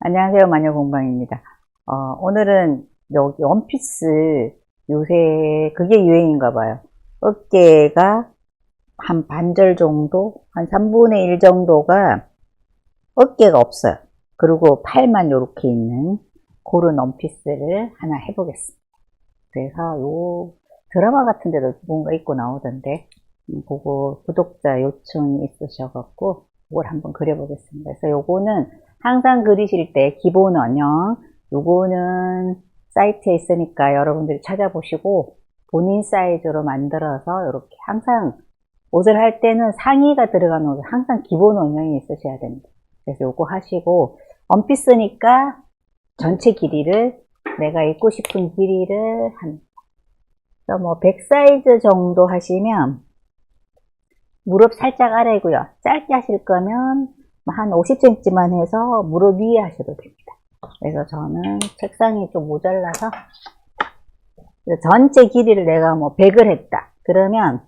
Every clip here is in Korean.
안녕하세요. 마녀공방입니다. 오늘은 여기 원피스 요새 그게 유행인가 봐요. 어깨가 한 반절 정도, 한 3분의 1 정도가 어깨가 없어요. 그리고 팔만 이렇게 있는 그런 원피스를 하나 해보겠습니다. 그래서 요 드라마 같은 데도 뭔가 입고 나오던데 그거 구독자 요청이 있으셔갖고 그걸 한번 그려보겠습니다. 그래서 요거는 항상 그리실 때 기본 원형, 요거는 사이트에 있으니까 여러분들이 찾아보시고 본인 사이즈로 만들어서 이렇게 항상 옷을 할 때는 상의가 들어가는 옷은 항상 기본 원형이 있으셔야 됩니다. 그래서 요거 하시고 원피스니까 전체 길이를 내가 입고 싶은 길이를 그래서 뭐 100 사이즈 정도 하시면 무릎 살짝 아래고요. 짧게 하실 거면 한 50cm만 해서 무릎 위에 하셔도 됩니다. 그래서 저는 책상이 좀 모자라서 전체 길이를 내가 뭐 100을 했다. 그러면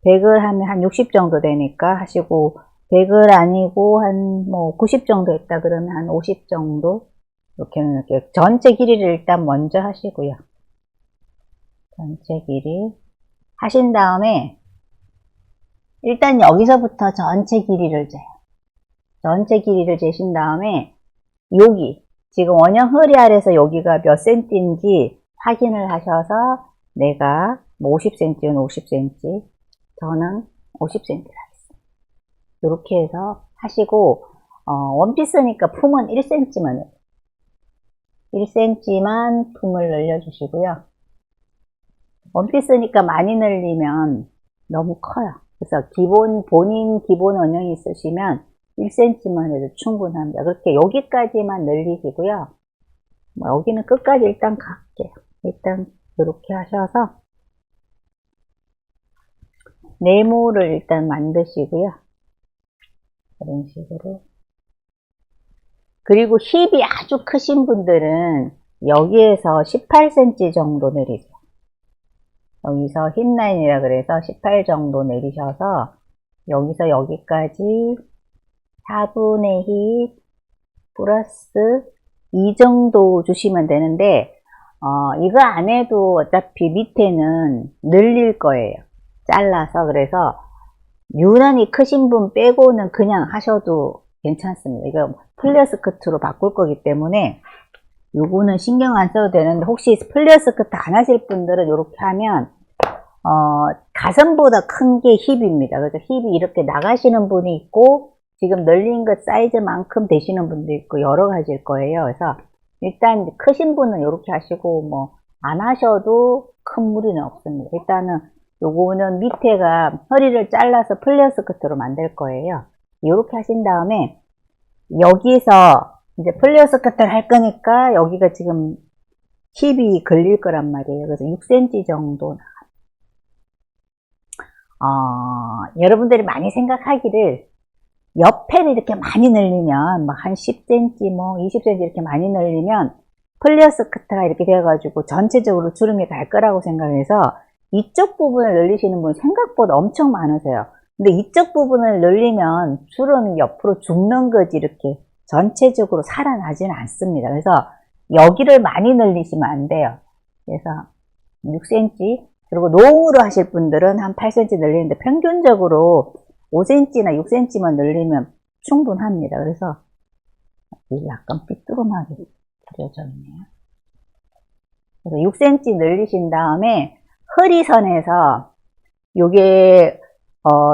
100을 하면 한 60 정도 되니까 하시고 100을 아니고 한 뭐 90 정도 했다. 그러면 한 50 정도 이렇게 전체 길이를 일단 먼저 하시고요. 전체 길이 하신 다음에 일단 여기서부터 전체 길이를 재요. 전체 길이를 재신 다음에 여기 지금 원형 허리 아래에서 여기가 몇 cm인지 확인을 하셔서 내가 뭐 50cm는 50cm, 저는 50cm를 하겠습니다. 이렇게 해서 하시고 원피스니까 품은 1cm만 1cm만 품을 늘려주시고요. 원피스니까 많이 늘리면 너무 커요. 그래서 본인 기본 원형이 있으시면 1cm만 해도 충분합니다. 그렇게 여기까지만 늘리시고요. 여기는 끝까지 일단 갈게요. 일단 이렇게 하셔서 네모를 일단 만드시고요. 이런 식으로. 그리고 힙이 아주 크신 분들은 여기에서 18cm 정도 내리세요. 여기서 힙 라인이라 그래서 18 정도 내리셔서 여기서 여기까지 4분의 힙 플러스 2 정도 주시면 되는데 이거 안 해도 어차피 밑에는 늘릴 거예요. 잘라서. 그래서 유난히 크신 분 빼고는 그냥 하셔도 괜찮습니다. 이거 플레어 스커트로 바꿀 거기 때문에 요거는 신경 안 써도 되는데 혹시 플레어 스커트 안 하실 분들은 이렇게 하면 가슴보다 큰 게 힙입니다. 그래서 힙이 이렇게 나가시는 분이 있고 지금 늘린 것 사이즈만큼 되시는 분도 있고 여러 가지일 거예요. 그래서 일단 크신 분은 이렇게 하시고 뭐 안 하셔도 큰 무리는 없습니다. 일단은 요거는 밑에가 허리를 잘라서 플레어 스커트로 만들 거예요. 이렇게 하신 다음에 여기서 이제 플레어 스커트를 할 거니까 여기가 지금 힙이 걸릴 거란 말이에요. 그래서 6cm 정도 여러분들이 많이 생각하기를 옆에를 이렇게 많이 늘리면 한 10cm 뭐 20cm 이렇게 많이 늘리면 플레어 스커트가 이렇게 되어가지고 전체적으로 주름이 갈 거라고 생각해서 이쪽 부분을 늘리시는 분 생각보다 엄청 많으세요. 근데 이쪽 부분을 늘리면 주름이 옆으로 죽는 거지 이렇게 전체적으로 살아나지는 않습니다. 그래서 여기를 많이 늘리시면 안 돼요. 그래서 6cm 그리고 롱으로 하실 분들은 한 8cm 늘리는데 평균적으로 5cm나 6cm만 늘리면 충분합니다. 그래서 이게 약간 삐뚤어하게 그려져 있네요. 그래서 6cm 늘리신 다음에 허리선에서 요게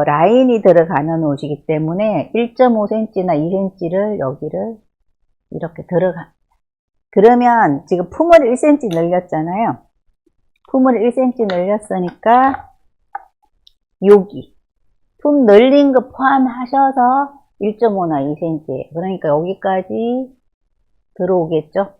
라인이 들어가는 옷이기 때문에 1.5cm나 2cm를 여기를 이렇게 들어갑니다. 그러면 지금 품을 1cm 늘렸잖아요. 품을 1cm 늘렸으니까 여기 품 늘린 거 포함하셔서 1.5나 2cm 그러니까 여기까지 들어오겠죠.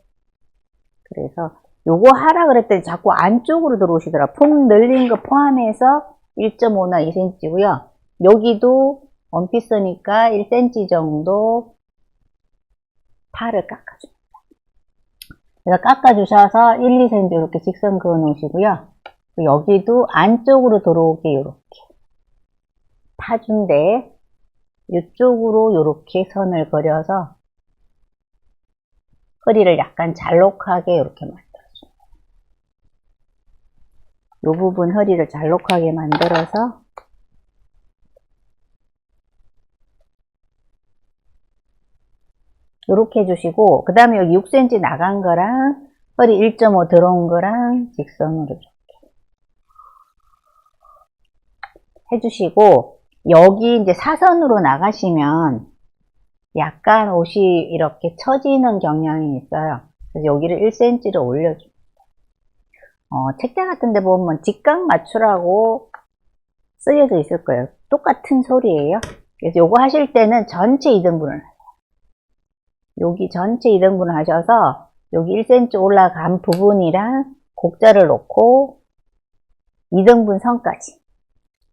그래서 요거 하라 그랬더니 자꾸 안쪽으로 들어오시더라. 품 늘린 거 포함해서 1.5나 2cm고요. 여기도 원피스니까 1cm 정도 팔을 깎아줍니다. 그래서 깎아주셔서 1, 2cm 이렇게 직선 그어 놓으시고요. 여기도 안쪽으로 들어오게 이렇게 파준데 이쪽으로 이렇게 선을 그려서 허리를 약간 잘록하게 이렇게 만들어줍니다. 이 부분 허리를 잘록하게 만들어서 이렇게 해주시고, 그 다음에 여기 6cm 나간 거랑 허리 1.5 들어온 거랑 직선으로 이렇게 해주시고, 여기 이제 사선으로 나가시면 약간 옷이 이렇게 처지는 경향이 있어요. 그래서 여기를 1cm를 올려줍니다. 책자 같은 데 보면 직각 맞추라고 쓰여져 있을 거예요. 똑같은 소리예요. 그래서 요거 하실 때는 전체 2등분을 하세요. 여기 전체 2등분을 하셔서 여기 1cm 올라간 부분이랑 곡자를 놓고 2등분 선까지.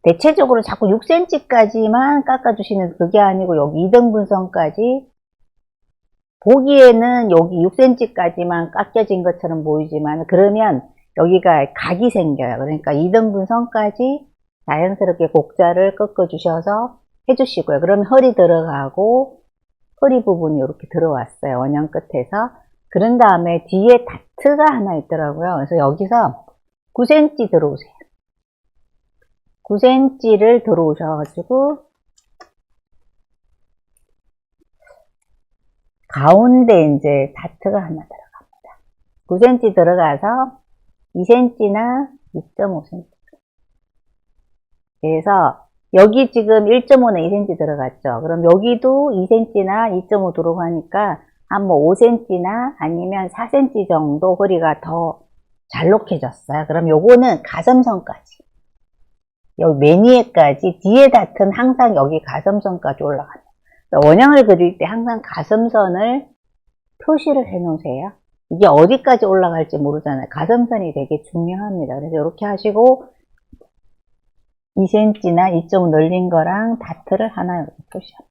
대체적으로 자꾸 6cm까지만 깎아주시는 그게 아니고 여기 2등분 선까지 보기에는 여기 6cm까지만 깎여진 것처럼 보이지만 그러면 여기가 각이 생겨요. 그러니까 2등분 선까지 자연스럽게 곡자를 꺾어 주셔서 해주시고요. 그러면 허리 들어가고 허리 부분이 이렇게 들어왔어요. 원형 끝에서. 그런 다음에 뒤에 다트가 하나 있더라고요. 그래서 여기서 9cm 들어오세요. 9cm를 들어오셔가지고 가운데 이제 다트가 하나 들어갑니다. 9cm 들어가서 2cm나 2.5cm. 그래서 여기 지금 1.5나 2cm 들어갔죠. 그럼 여기도 2cm나 2.5 들어가니까 한 뭐 5cm나 아니면 4cm 정도 허리가 더 잘록해졌어요. 그럼 요거는 가슴선까지. 여기 매니에까지 뒤에 닿은 항상 여기 가슴선까지 올라갑니다. 원형을 그릴 때 항상 가슴선을 표시를 해 놓으세요. 이게 어디까지 올라갈지 모르잖아요. 가슴선이 되게 중요합니다. 그래서 이렇게 하시고 2cm나 2.5 늘린 거랑 다트를 하나 이렇게 표시합니다.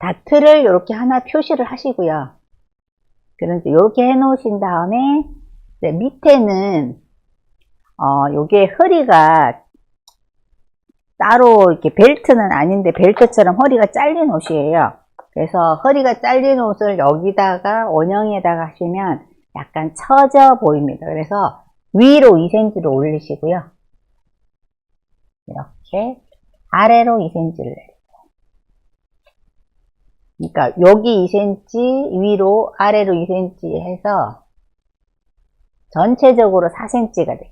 다트를 이렇게 하나 표시를 하시고요. 그런데 이렇게 해 놓으신 다음에 밑에는 요게 허리가 따로 이렇게 벨트는 아닌데 벨트처럼 허리가 잘린 옷이에요. 그래서 허리가 잘린 옷을 여기다가 원형에다가 하시면 약간 처져 보입니다. 그래서 위로 2cm를 올리시고요. 이렇게 아래로 2cm를 내리세요. 그러니까 여기 2cm 위로 아래로 2cm 해서 전체적으로 4cm가 돼요.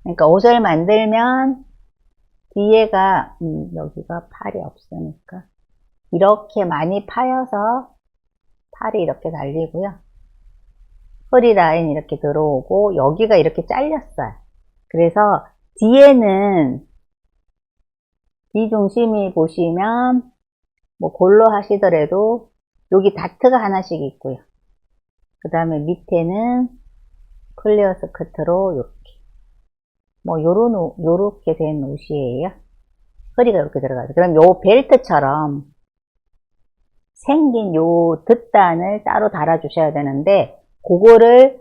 그러니까 옷을 만들면 뒤에가 여기가 팔이 없으니까 이렇게 많이 파여서 팔이 이렇게 달리고요. 허리 라인 이렇게 들어오고 여기가 이렇게 잘렸어요. 그래서 뒤에는 뒤중심이 보시면 뭐 골로 하시더라도 여기 다트가 하나씩 있고요. 그 다음에 밑에는 클리어 스커트로 이렇게 뭐 요렇게 된 옷이에요. 허리가 이렇게 들어가죠. 그럼 요 벨트처럼 생긴 요 뒷단을 따로 달아 주셔야 되는데 그거를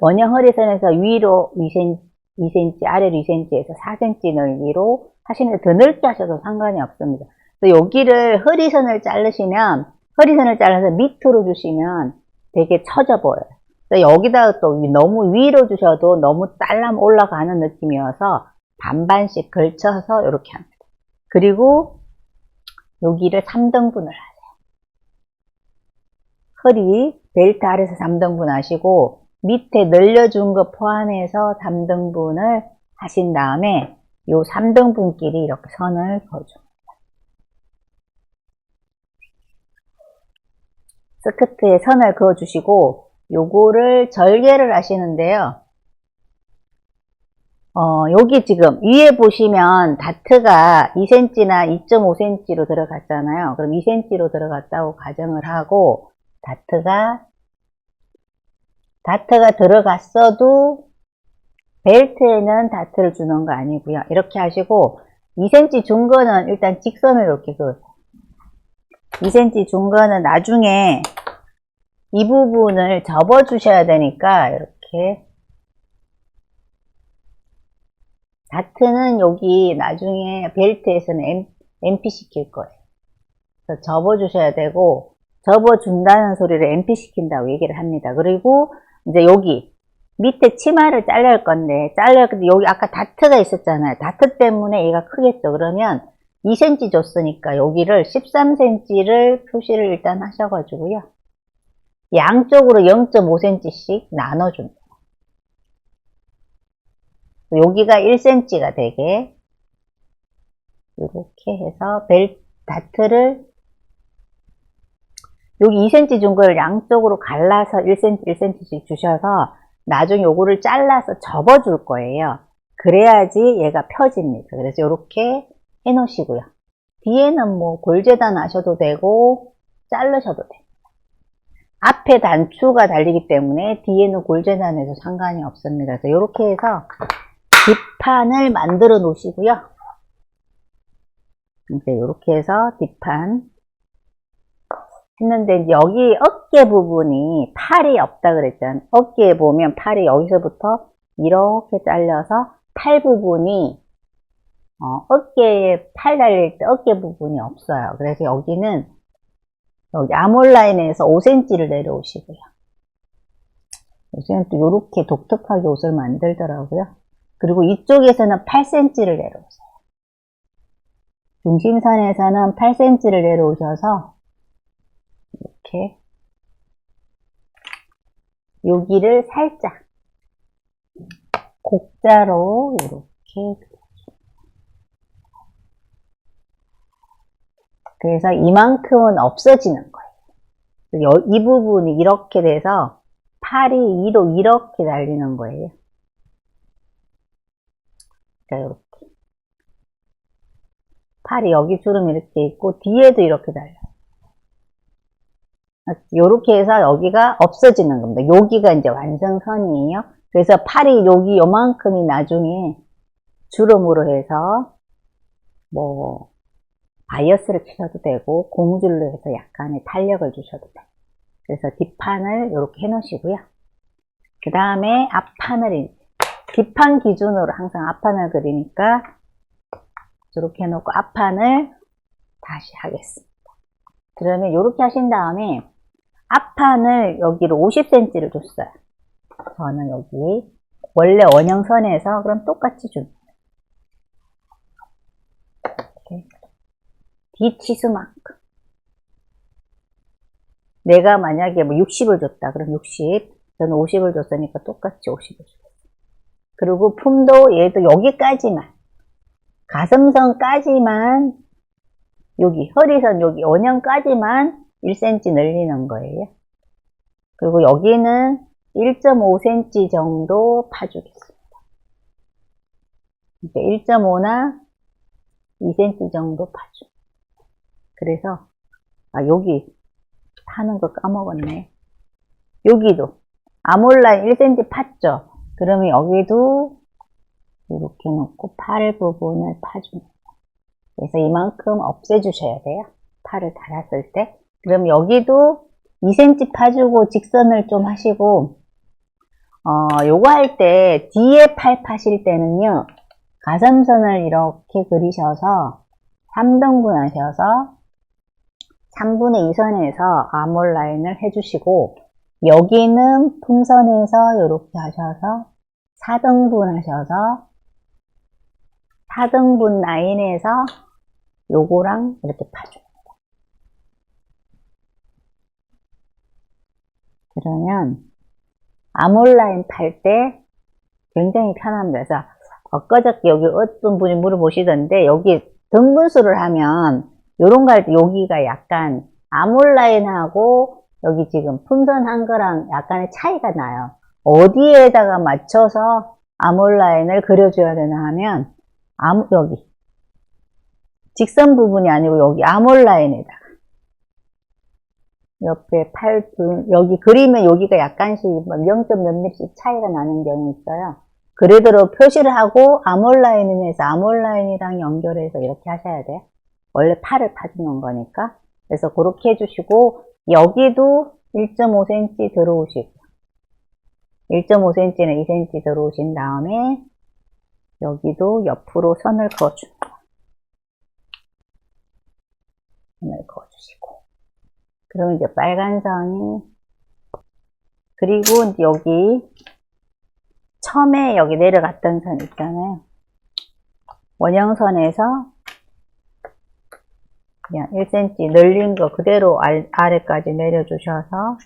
원형 허리선에서 위로 2cm 아래로 2cm에서 4cm 넓이로 하시는데 더 넓게 하셔도 상관이 없습니다. 여기를 허리선을 자르시면 허리선을 잘라서 밑으로 주시면 되게 처져 보여요. 여기다가 또 너무 위로 주셔도 너무 딸람 올라가는 느낌이어서 반반씩 걸쳐서 이렇게 합니다. 그리고 여기를 3등분을 하세요. 허리 벨트 아래서 3등분 하시고 밑에 늘려준 거 포함해서 3등분을 하신 다음에 요 3등분끼리 이렇게 선을 그어줍니다. 스커트에 선을 그어주시고 요거를 절개를 하시는데요. 여기 지금 위에 보시면 다트가 2cm나 2.5cm로 들어갔잖아요. 그럼 2cm로 들어갔다고 가정을 하고 다트가 들어갔어도 벨트에는 다트를 주는 거 아니고요. 이렇게 하시고 2cm 준 거는 일단 직선을 이렇게 그으세요. 2cm 준 거는 나중에 이 부분을 접어 주셔야 되니까 이렇게 다트는 여기 나중에 벨트에서는 MP 시킬 거예요. 그래서 접어 주셔야 되고 접어준다는 소리를 NP 시킨다고 얘기를 합니다. 그리고 이제 여기 밑에 치마를 잘라야 할 건데, 여기 아까 다트가 있었잖아요. 다트 때문에 얘가 크겠죠. 그러면 2cm 줬으니까 여기를 13cm를 표시를 일단 하셔가지고요. 양쪽으로 0.5cm씩 나눠줍니다. 여기가 1cm가 되게 이렇게 해서 다트를 여기 2cm 준 걸 양쪽으로 갈라서 1cm, 1cm씩 주셔서 나중에 요거를 잘라서 접어줄 거예요. 그래야지 얘가 펴집니다. 그래서 이렇게 해 놓으시고요. 뒤에는 뭐 골재단 하셔도 되고 자르셔도 돼요. 앞에 단추가 달리기 때문에 뒤에는 골재단해도 상관이 없습니다. 그래서 이렇게 해서 뒷판을 만들어 놓으시고요. 이제 이렇게 해서 뒷판 했는데, 여기 어깨 부분이 팔이 없다 그랬잖아요. 어깨에 보면 팔이 여기서부터 이렇게 잘려서 팔 부분이 어깨에 팔 달릴 때 어깨 부분이 없어요. 그래서 여기는 여기 아몰라인에서 5cm를 내려오시고요. 요새는 또 이렇게 독특하게 옷을 만들더라고요. 그리고 이쪽에서는 8cm를 내려오세요. 중심선에서는 8cm를 내려오셔서 이렇게 여기를 살짝 곡자로 이렇게, 그래서 이만큼은 없어지는 거예요. 이 부분이 이렇게 돼서 팔이 위로 이렇게 달리는 거예요. 자, 이렇게 팔이 여기 주름 이렇게 있고 뒤에도 이렇게 달려요. 이렇게 해서 여기가 없어지는 겁니다. 여기가 이제 완성선이에요. 그래서 팔이 여기 요만큼이 나중에 주름으로 해서 뭐 바이어스를 치셔도 되고 고무줄로 해서 약간의 탄력을 주셔도 돼요. 그래서 뒷판을 이렇게 해 놓으시고요. 그 다음에 앞판을, 뒷판 기준으로 항상 앞판을 그리니까 이렇게 해놓고 앞판을 다시 하겠습니다. 그러면 이렇게 하신 다음에 앞판을 여기로 50cm를 줬어요. 저는 여기 원래 원형선에서 그럼 똑같이 줍니다. 이렇게 뒷치수만큼. 내가 만약에 뭐 60을 줬다. 그럼 60. 저는 50을 줬으니까 똑같이 50을 줬어요. 그리고 품도 얘도 여기까지만. 가슴선까지만, 여기 허리선 여기 원형까지만 1cm 늘리는 거예요. 그리고 여기는 1.5cm 정도 파주겠습니다. 1.5나 2cm 정도 파주. 그래서 여기 파는 거 까먹었네. 여기도 아몰라인 1cm 팠죠. 그러면 여기도 이렇게 놓고 팔 부분을 파줍니다. 그래서 이만큼 없애주셔야 돼요. 팔을 달았을 때. 그럼 여기도 2cm 파주고 직선을 좀 하시고, 요거 할 때 뒤에 팔 파실 때는요, 가슴선을 이렇게 그리셔서 3등분 하셔서 3분의 2선에서 아몰라인을 해주시고, 여기는 품선에서 이렇게 하셔서 4등분 하셔서 4등분 라인에서 요거랑 이렇게 파줍니다. 그러면 아몰라인 팔 때 굉장히 편합니다. 그래서 엊그저께 여기 어떤 분이 물어보시던데, 여기 등분수를 하면 요런 거 할 때 여기가 약간 아몰라인하고 여기 지금 품선 한 거랑 약간의 차이가 나요. 어디에다가 맞춰서 아몰라인을 그려줘야 되나 하면 여기 직선 부분이 아니고 여기 아몰라인에다가 옆에 여기 그리면 여기가 약간씩 0.몇 밀씩 차이가 나는 경우 있어요. 그래도 표시를 하고 아몰라인에서 아몰라인이랑 연결해서 이렇게 하셔야 돼요. 원래 팔을 파주는 거니까. 그래서 그렇게 해주시고, 여기도 1.5cm 들어오시고 1.5cm는 2cm 들어오신 다음에 여기도 옆으로 선을 그어줍니다. 선을 그어주시고, 그러면 이제 빨간 선이, 그리고 이제 여기 처음에 여기 내려갔던 선 있잖아요. 원형선에서 그냥 1cm 늘린 거 그대로 아래까지 내려주셔서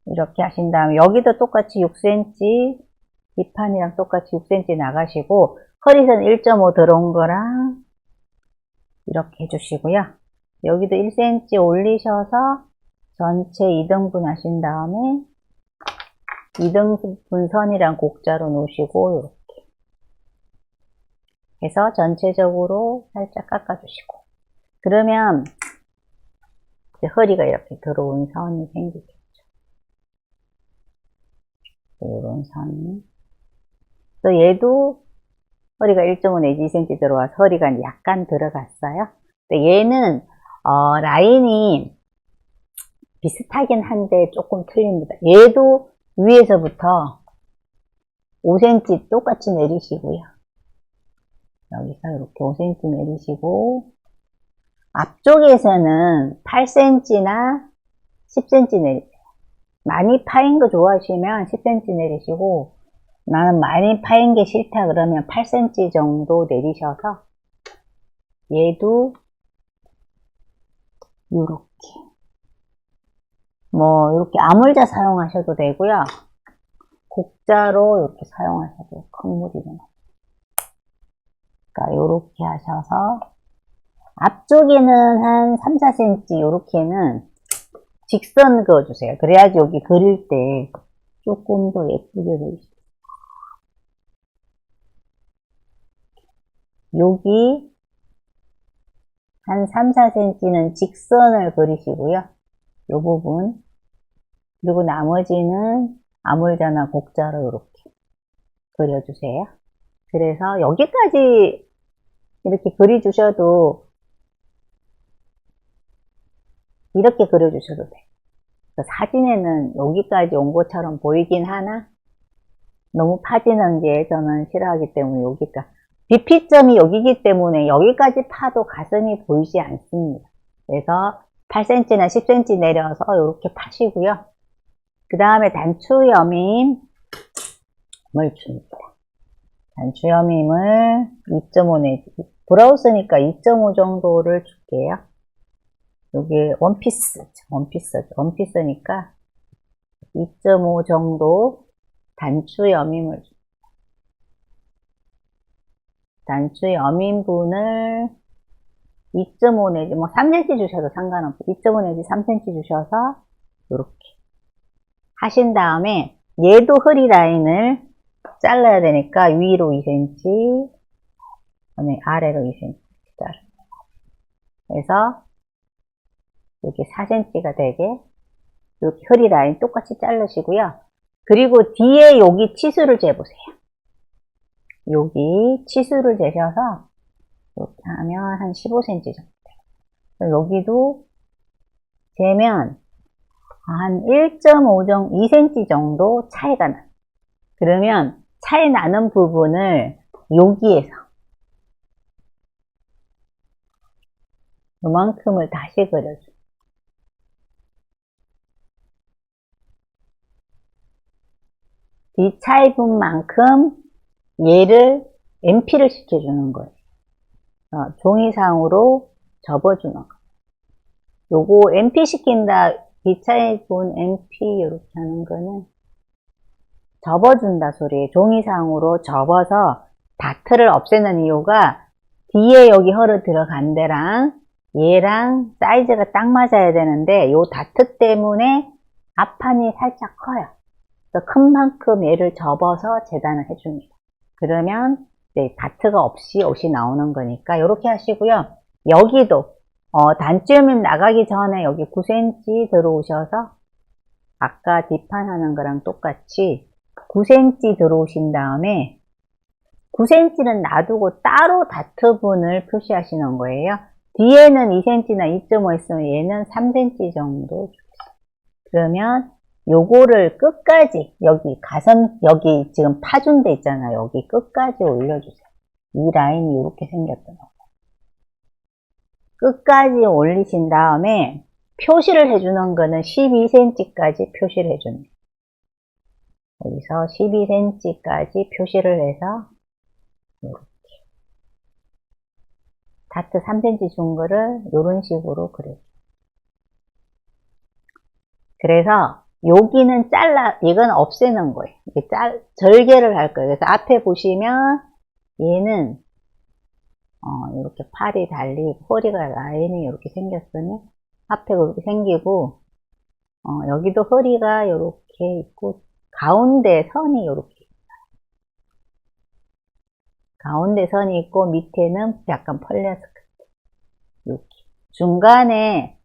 이렇게 하신 다음에 여기도 똑같이 6cm, 뒷판이랑 똑같이 6cm 나가시고 허리선 1.5 들어온 거랑 이렇게 해주시고요. 여기도 1cm 올리셔서 전체 2등분 하신 다음에 2등분 선이랑 곡자로 놓으시고 이렇게 해서 전체적으로 살짝 깎아주시고, 그러면 이제 허리가 이렇게 들어온 선이 생기겠죠. 이런 선이. 또 얘도 허리가 1.5 내지 2cm 들어와서 허리가 약간 들어갔어요. 근데 얘는 라인이 비슷하긴 한데 조금 틀립니다. 얘도 위에서부터 5cm 똑같이 내리시고요. 여기서 이렇게 5cm 내리시고, 앞쪽에서는 8cm나 10cm 내리세요. 많이 파인 거 좋아하시면 10cm 내리시고, 나는 많이 파인 게 싫다 그러면 8cm 정도 내리셔서 얘도 이렇게 이렇게 아물자 사용하셔도 되고요. 곡자로 이렇게 사용하셔도 큰 무리는 없어요. 그러니까 이렇게 하셔서 앞쪽에는 한 3, 4cm 이렇게는 직선 그어주세요. 그래야지 여기 그릴 때 조금 더 예쁘게 보이시죠. 여기 한 3, 4cm는 직선을 그리시고요. 이 부분, 그리고 나머지는 아물자나 곡자로 이렇게 그려주세요. 그래서 여기까지 이렇게 그려주셔도, 이렇게 그려주셔도 돼요. 사진에는 여기까지 온 것처럼 보이긴 하나 너무 파지는 게 저는 싫어하기 때문에 여기까지, 비피점이 여기기 때문에 여기까지 파도 가슴이 보이지 않습니다. 그래서 8cm나 10cm 내려서 이렇게 파시고요. 그 다음에 단추여밈을 줍니다. 단추여밈을 2.5 내지, 브라우스니까 2.5 정도를 줄게요. 여기 원피스니까 2.5 정도 단추여밈을 줍니다. 단추여밈분을 2.5 내지 3cm 주셔도 상관없고 2.5 내지 3cm 주셔서 이렇게 하신 다음에 얘도 허리 라인을 잘라야 되니까 위로 2cm, 아래로 2cm 자르. 그래서 여기 4cm가 되게 이렇게 허리 라인 똑같이 자르시고요. 그리고 뒤에 여기 치수를 재보세요. 여기 치수를 재셔서 이렇게 하면 한 15cm 정도 돼요. 여기도 재면 한 1.5 정도, 2cm 정도 차이가 나요. 그러면 차이 나는 부분을 여기에서 이만큼을 다시 그려줘요. 이 차이분 만큼 얘를 MP를 시켜주는 거예요. 종이상으로 접어주는 거예요. 요거 MP 시킨다, 비차이분 MP 이렇게 하는 거는 접어준다 소리예요. 종이상으로 접어서 다트를 없애는 이유가 뒤에 여기 허리 들어간 데랑 얘랑 사이즈가 딱 맞아야 되는데 요 다트 때문에 앞판이 살짝 커요. 그래서 큰 만큼 얘를 접어서 재단을 해줍니다. 그러면 다트가 없이 옷이 나오는 거니까 이렇게 하시고요. 여기도 단추여밈 나가기 전에 여기 9cm 들어오셔서 아까 뒷판 하는 거랑 똑같이 9cm 들어오신 다음에 9cm는 놔두고 따로 다트분을 표시하시는 거예요. 뒤에는 2cm나 2.5 있으면 얘는 3cm 정도 주겠어요. 그러면 요거를 끝까지 여기 가슴, 여기 지금 파준 데 있잖아요. 여기 끝까지 올려주세요. 이 라인이 이렇게 생겼던 거예요. 끝까지 올리신 다음에 표시를 해주는 거는 12cm까지 표시를 해줍니다. 여기서 12cm까지 표시를 해서 이렇게 다트 3cm 준 거를 이런 식으로 그려요. 그래서 여기는 이건 없애는 거예요. 절개를 할 거예요. 그래서 앞에 보시면 얘는 이렇게 팔이 달리고 허리가 라인이 이렇게 생겼으면 앞에 이렇게 생기고 여기도 허리가 이렇게 있고 가운데 선이 이렇게 가운데 선이 있고 밑에는 약간 펄레 스커트 이렇게 중간에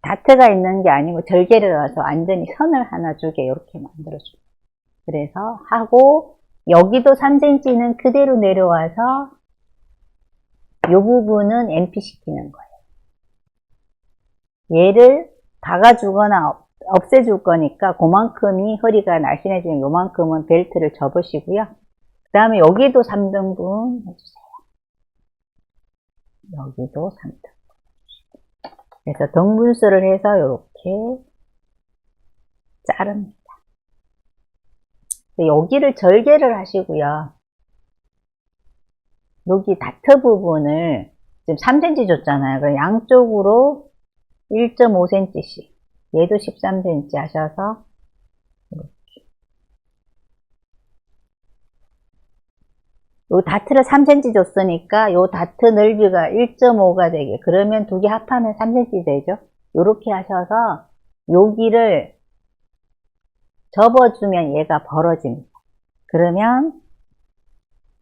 다트가 있는 게 아니고 절개를 넣어서 완전히 선을 하나 주게 이렇게 만들어줍니다. 그래서 하고 여기도 3cm는 그대로 내려와서 이 부분은 MP 시키는 거예요. 얘를 박아주거나 없애줄 거니까 그만큼이 허리가 날씬해지면 요만큼은 벨트를 접으시고요. 그 다음에 여기도 3등분 해주세요. 여기도 3등분. 그래서 등분수를 해서 이렇게 자릅니다. 여기를 절개를 하시고요. 여기 다트 부분을 지금 3cm 줬잖아요. 그럼 양쪽으로 1.5cm씩 얘도 13cm 하셔서 이렇게 요 다트를 3cm 줬으니까 요 다트 넓이가 1.5가 되게 그러면 두 개 합하면 3cm 되죠. 요렇게 하셔서 여기를 접어주면 얘가 벌어집니다. 그러면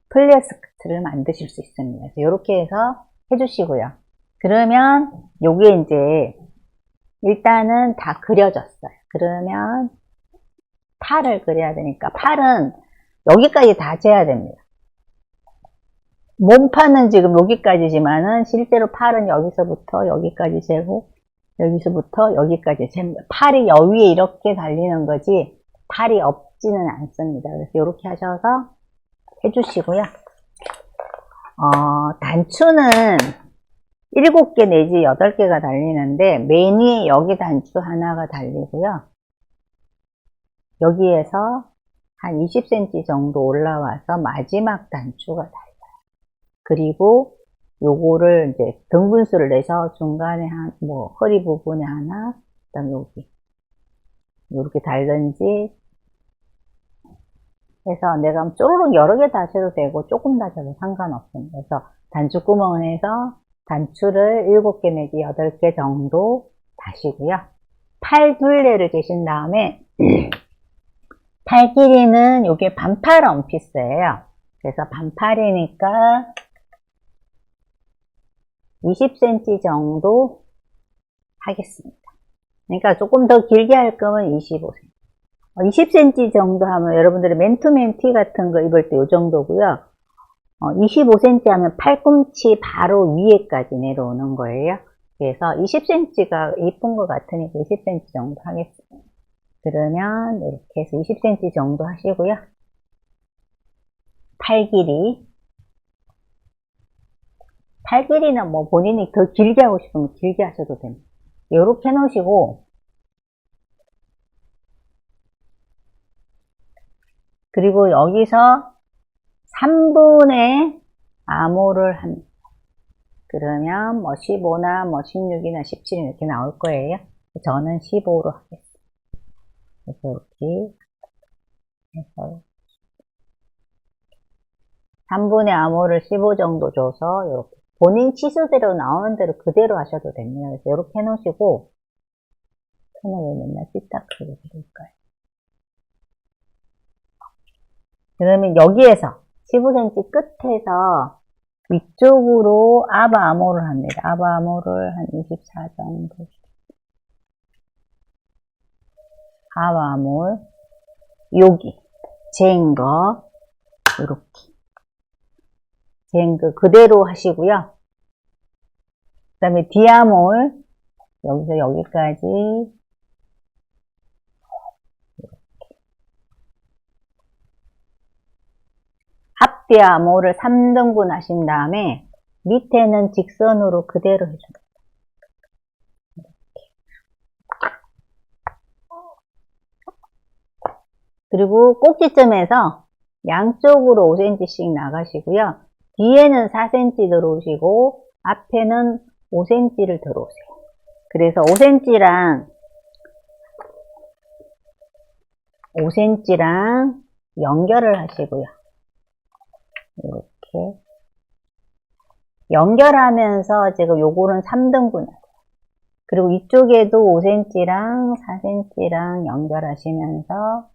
플레어 스커트를 만드실 수 있습니다. 그래서 이렇게 해서 해주시고요. 그러면 요게 이제 일단은 다 그려졌어요. 그러면 팔을 그려야 되니까 팔은 여기까지 다 재야 됩니다. 몸판은 지금 여기까지지만은 실제로 팔은 여기서부터 여기까지 재고 여기서부터 여기까지 잽니다. 팔이 여기에 이렇게 달리는 거지 팔이 없지는 않습니다. 그래서 이렇게 하셔서 해주시고요. 단추는 7개 내지 8개가 달리는데 맨 위에 여기 단추 하나가 달리고요. 여기에서 한 20cm 정도 올라와서 마지막 단추가 달려요. 그리고 요거를 이제 등분수를 내서 중간에 허리 부분에 하나, 그 다음에 여기 이렇게 달든지 해서 내가 쪼르륵 여러 개 다셔도 되고 조금 다셔도 상관없습니다. 그래서 단추구멍을 해서 단추를 7개 내지 8개 정도 다시고요. 팔 둘레를 재신 다음에 팔 길이는 이게 반팔 원피스예요. 그래서 반팔이니까 20cm 정도 하겠습니다. 그러니까 조금 더 길게 할 거면 25cm. 20cm 정도 하면 여러분들이 맨투맨 티 같은 거 입을 때 이 정도고요. 25cm 하면 팔꿈치 바로 위에까지 내려오는 거예요. 그래서 20cm가 예쁜 것 같으니까 20cm 정도 하겠습니다. 그러면 이렇게 해서 20cm 정도 하시고요. 팔 길이는 뭐 본인이 더 길게 하고 싶으면 길게 하셔도 됩니다. 이렇게 해놓으시고 그리고 여기서 3분의 암호를 합니다. 그러면 뭐 15나 뭐 16이나 17 이렇게 나올 거예요. 저는 15로 하겠습니다. 그래서 이렇게 해서 3분의 암호를 15 정도 줘서 이렇게 본인 치수대로 나오는 대로 그대로 하셔도 됩니다. 그래서 이렇게 해놓으시고 손을 왜 맨날 삐딱하게 그릴까요? 그러면 여기에서 15cm 끝에서 위쪽으로 아바 암호를 합니다. 아바 암호를 한 24 정도. 아바 암호 여기 잰 거 이렇게 잰 거 그대로 하시고요. 그 다음에 디아몰 여기서 여기까지 앞뒤 암호를 3등분 하신 다음에 밑에는 직선으로 그대로 해줍니다. 그리고 꼭지점에서 양쪽으로 5cm씩 나가시고요. 뒤에는 4cm 들어오시고 앞에는 5cm를 들어오세요. 그래서 5cm랑 연결을 하시고요. 이렇게 연결하면서 지금 요거는 3등분. 그리고 이쪽에도 5cm랑 4cm랑 연결하시면서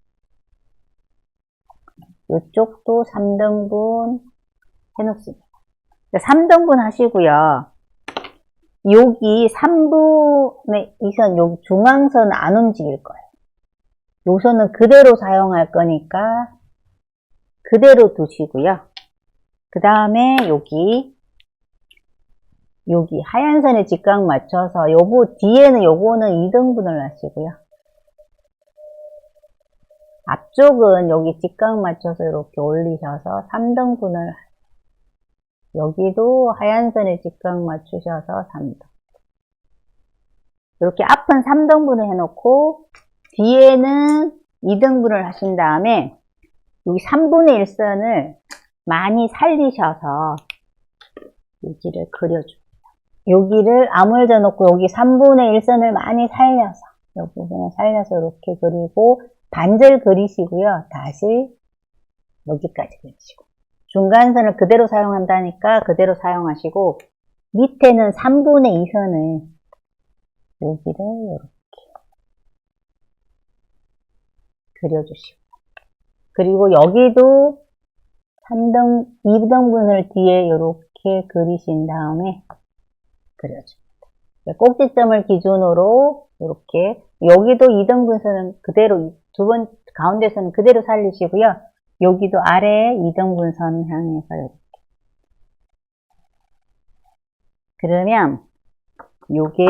이쪽도 3등분 해놓습니다. 3등분 하시고요. 여기 3분의 2선, 여기 중앙선 안 움직일 거예요. 요 선은 그대로 사용할 거니까 그대로 두시고요. 그 다음에 여기 하얀 선에 직각 맞춰서 뒤에는 요거는 2등분을 하시고요. 앞쪽은 여기 직각 맞춰서 이렇게 올리셔서 3등분을 여기도 하얀 선에 직각 맞추셔서 3등. 이렇게 앞은 3등분을 해놓고 뒤에는 2등분을 하신 다음에 여기 3분의 1선을 많이 살리셔서 여기를 그려줍니다. 여기를 아무래도 놓고 여기 3분의 1선을 많이 살려서 이 부분을 살려서 이렇게 그리고 반절 그리시고요. 다시 여기까지 그리시고 중간선을 그대로 사용한다니까 그대로 사용하시고 밑에는 3분의 2선을 여기를 이렇게 그려주시고 그리고 여기도 2등분을 뒤에 이렇게 그리신 다음에 그려줍니다. 꼭지점을 기준으로 이렇게 여기도 2등분선은 그대로 가운데선은 그대로 살리시고요. 여기도 아래에 2등분선 향해서 이렇게. 그러면 요게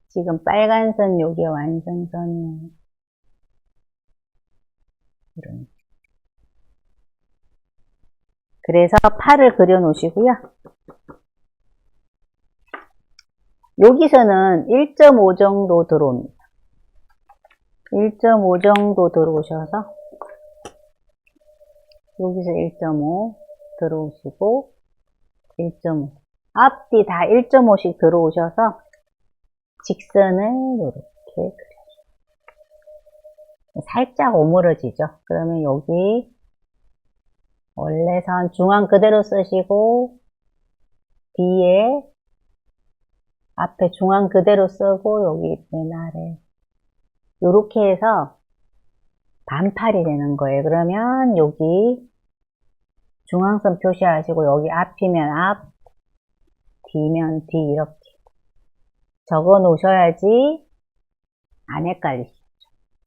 지금 빨간 선 요게 완성선이에요. 이런. 그래서 팔을 그려 놓으시고요. 여기서는 1.5 정도 들어옵니다. 1.5 정도 들어오셔서 여기서 1.5 들어오시고 1.5 앞뒤 다 1.5씩 들어오셔서 직선을 이렇게 그려줘요. 살짝 오므러지죠. 그러면 여기 원래 선 중앙 그대로 쓰시고 뒤에 앞에 중앙 그대로 쓰고 여기 맨 아래 이렇게 해서 반팔이 되는 거예요. 그러면 여기 중앙선 표시하시고 여기 앞이면 앞, 뒤면 뒤 이렇게 적어 놓으셔야지 안 헷갈리시죠.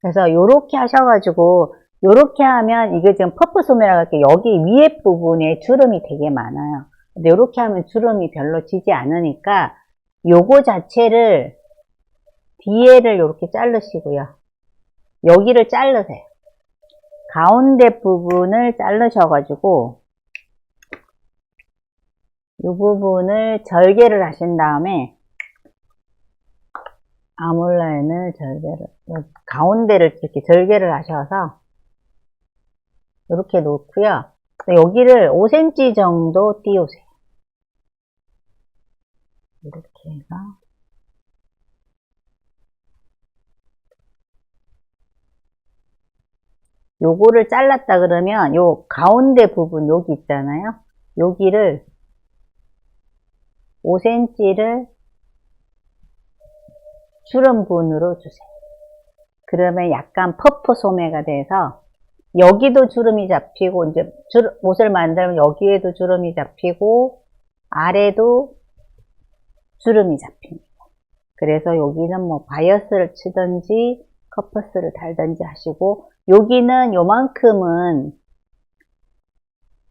그래서 이렇게 하셔가지고 이렇게 하면 이게 지금 퍼프 소매라고 할게요. 여기 위에 부분에 주름이 되게 많아요. 근데 이렇게 하면 주름이 별로 지지 않으니까 요거 자체를 뒤에를 이렇게 자르시고요. 여기를 자르세요. 가운데 부분을 자르셔가지고 이 부분을 절개를 하신 다음에 아몰라인을 가운데를 이렇게 절개를 하셔서 이렇게 놓고요. 여기를 5cm 정도 띄우세요. 이렇게 해서 요거를 잘랐다 그러면 요 가운데 부분 여기 있잖아요. 여기를 5cm를 주름분으로 주세요. 그러면 약간 퍼프 소매가 돼서 여기도 주름이 잡히고 이제 옷을 만들면 여기에도 주름이 잡히고 아래도 주름이 잡힙니다. 그래서 여기는 뭐 바이어스를 치든지 커퍼스를 달든지 하시고 여기는 요만큼은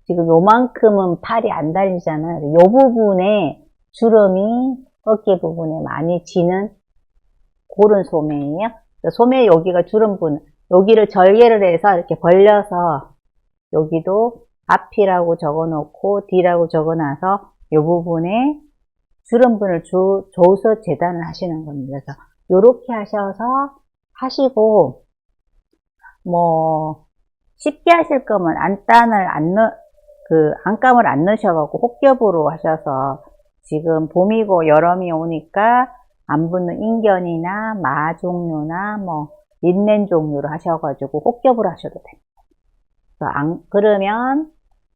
지금 요만큼은 팔이 안 달리잖아요. 요 부분에 주름이 어깨 부분에 많이 지는 그런 소매예요. 소매 여기가 주름 부분 여기를 절개를 해서 이렇게 벌려서 여기도 앞이라고 적어 놓고 뒤라고 적어 놔서 이 부분에 주름분을 줘서 재단을 하시는 겁니다. 그래서 요렇게 하셔서 하시고, 뭐 쉽게 하실 거면 안감을 안 넣으셔갖고 혹겹으로 하셔서, 지금 봄이고 여름이 오니까 안 붙는 인견이나 마 종류나 뭐 린넨 종류로 하셔가지고 혹겹으로 하셔도 됩니다. 그러면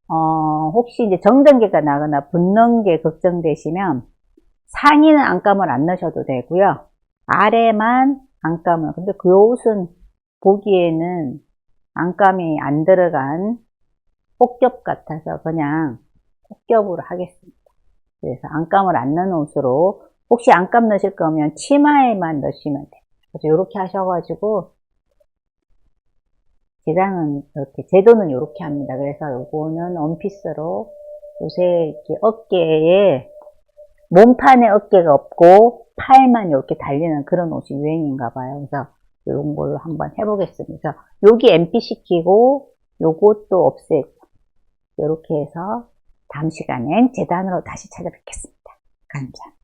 혹시 이제 정전기가 나거나 붙는 게 걱정되시면 상의는 안감을 안 넣으셔도 되고요. 아래만 안감을. 근데 그 옷은 보기에는 안감이 안 들어간 혹겹 같아서 그냥 혹겹으로 하겠습니다. 그래서 안감을 안 넣은 옷으로, 혹시 안감 넣으실 거면 치마에만 넣으시면 돼요. 그래서 이렇게 하셔가지고 재단은 이렇게, 제도는 이렇게 합니다. 그래서 요거는 원피스로, 요새 이렇게 어깨에, 몸판에 어깨가 없고 팔만 이렇게 달리는 그런 옷이 유행인가 봐요. 그래서 이런 걸로 한번 해보겠습니다. 여기 MP 시키고 요것도 없애고 이렇게 해서 다음 시간엔 재단으로 다시 찾아뵙겠습니다. 감사합니다.